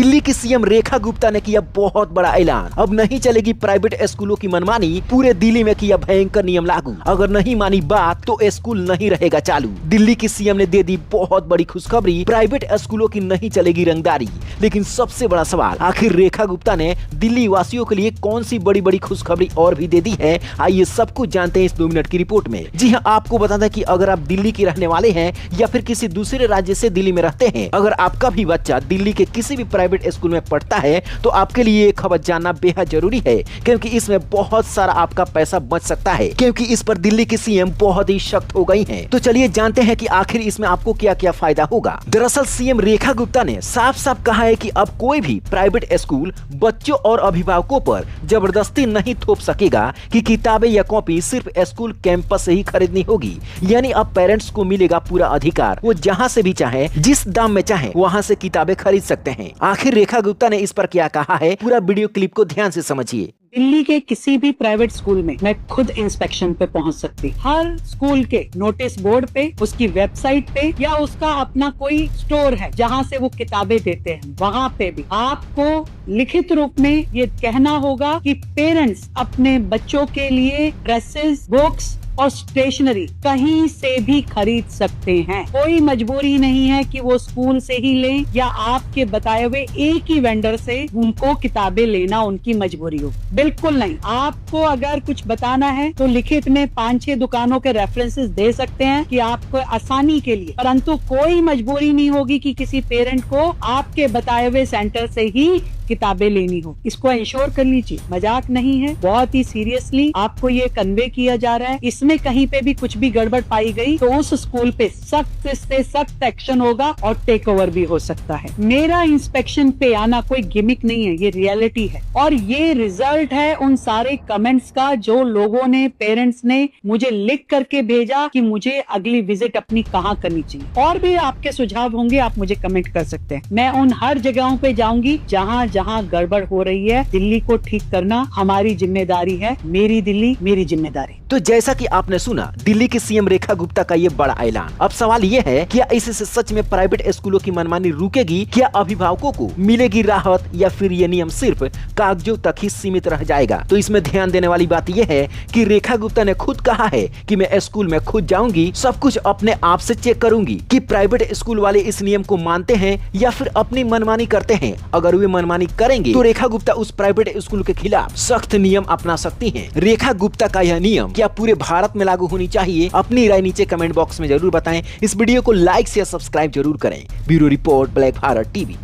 दिल्ली की सीएम रेखा गुप्ता ने किया बहुत बड़ा ऐलान। अब नहीं चलेगी प्राइवेट स्कूलों की मनमानी, पूरे दिल्ली में किया भयंकर नियम लागू। अगर नहीं मानी बात तो स्कूल नहीं रहेगा चालू। दिल्ली की सीएम ने दे दी बहुत बड़ी खुशखबरी, प्राइवेट स्कूलों की नहीं चलेगी रंगदारी। लेकिन सबसे बड़ा सवाल, आखिर रेखा गुप्ता ने दिल्ली वासियों के लिए कौन सी बड़ी बड़ी खुशखबरी और भी दे दी है? आइए सब कुछ जानते हैं इस 2 मिनट की रिपोर्ट में। जी हाँ, आपको बता दें कि अगर आप दिल्ली के रहने वाले हैं या फिर किसी दूसरे राज्य से दिल्ली में रहते हैं, अगर आपका भी बच्चा दिल्ली के किसी भी प्राइवेट स्कूल में पढ़ता है तो आपके लिए ये खबर जानना बेहद जरूरी है, क्योंकि इसमें बहुत सारा आपका पैसा बच सकता है, क्योंकि इस पर दिल्ली की सीएम बहुत ही सख्त हो गई हैं। तो चलिए जानते हैं कि आखिर इसमें आपको क्या क्या फायदा होगा। दरअसल सीएम रेखा गुप्ता ने साफ साफ कहा है कि अब कोई भी प्राइवेट स्कूल बच्चों और अभिभावकों पर जबरदस्ती नहीं थोप सकेगा कि किताबें या कॉपी सिर्फ स्कूल कैंपस से ही खरीदनी होगी। यानी अब पेरेंट्स को मिलेगा पूरा अधिकार, वो जहां से भी चाहे, जिस दाम में चाहे, वहां से किताबें खरीद सकते हैं। आखिर रेखा गुप्ता ने इस पर क्या कहा है, पूरा वीडियो क्लिप को ध्यान से समझिए। दिल्ली के किसी भी प्राइवेट स्कूल में मैं खुद इंस्पेक्शन पे पहुंच सकती। हर स्कूल के नोटिस बोर्ड पे, उसकी वेबसाइट पे या उसका अपना कोई स्टोर है जहां से वो किताबें देते हैं, वहां पे भी आपको लिखित रूप में ये कहना होगा कि पेरेंट्स अपने बच्चों के लिए ड्रेसेस, बुक्स और स्टेशनरी कहीं से भी खरीद सकते हैं। कोई मजबूरी नहीं है कि वो स्कूल से ही लें या आपके बताए हुए एक ही वेंडर से उनको किताबें लेना उनकी मजबूरी हो। बिल्कुल नहीं। आपको अगर कुछ बताना है तो लिखित में 5-6 दुकानों के रेफरेंसेस दे सकते हैं कि आपको आसानी के लिए, परंतु कोई मजबूरी नहीं होगी कि किसी पेरेंट को आपके बताए हुए सेंटर से ही किताबें लेनी हो। इसको इंश्योर कर लीजिए, मजाक नहीं है, बहुत ही सीरियसली आपको ये कन्वे किया जा रहा है। इसमें कहीं पे भी कुछ भी गड़बड़ पाई गई तो उस स्कूल पे सख्त से सख्त एक्शन होगा और टेक ओवर भी हो सकता है। मेरा इंस्पेक्शन पे आना कोई गिमिक नहीं है, ये रियलिटी है और ये रिजल्ट है उन सारे कमेंट्स का जो लोगों ने, पेरेंट्स ने मुझे लिख करके भेजा कि मुझे अगली विजिट अपनी कहाँ करनी चाहिए। और भी आपके सुझाव होंगे, आप मुझे कमेंट कर सकते हैं। मैं उन हर जगहों पे जाऊंगी जहाँ जहाँ गड़बड़ हो रही है। दिल्ली को ठीक करना हमारी जिम्मेदारी है। मेरी दिल्ली, मेरी जिम्मेदारी। तो जैसा कि आपने सुना दिल्ली की सीएम रेखा गुप्ता का ये बड़ा ऐलान। अब सवाल ये है, क्या इससे सच में प्राइवेट स्कूलों की मनमानी रुकेगी? क्या अभिभावकों को मिलेगी राहत या फिर ये नियम सिर्फ कागजों तक ही सीमित रह जाएगा? तो इसमें ध्यान देने वाली बात यह है कि रेखा गुप्ता ने खुद कहा है कि मैं स्कूल में खुद जाऊंगी, सब कुछ अपने आप से चेक करूंगी कि प्राइवेट स्कूल वाले इस नियम को मानते हैं या फिर अपनी मनमानी करते हैं। अगर वे मनमानी करेंगे तो रेखा गुप्ता उस प्राइवेट स्कूल के खिलाफ सख्त नियम अपना सकती हैं। रेखा गुप्ता का यह नियम क्या पूरे भारत में लागू होनी चाहिए? अपनी राय नीचे कमेंट बॉक्स में जरूर बताएं। इस वीडियो को लाइक शेयर सब्सक्राइब जरूर करें। Bureau report, black Bharat TV.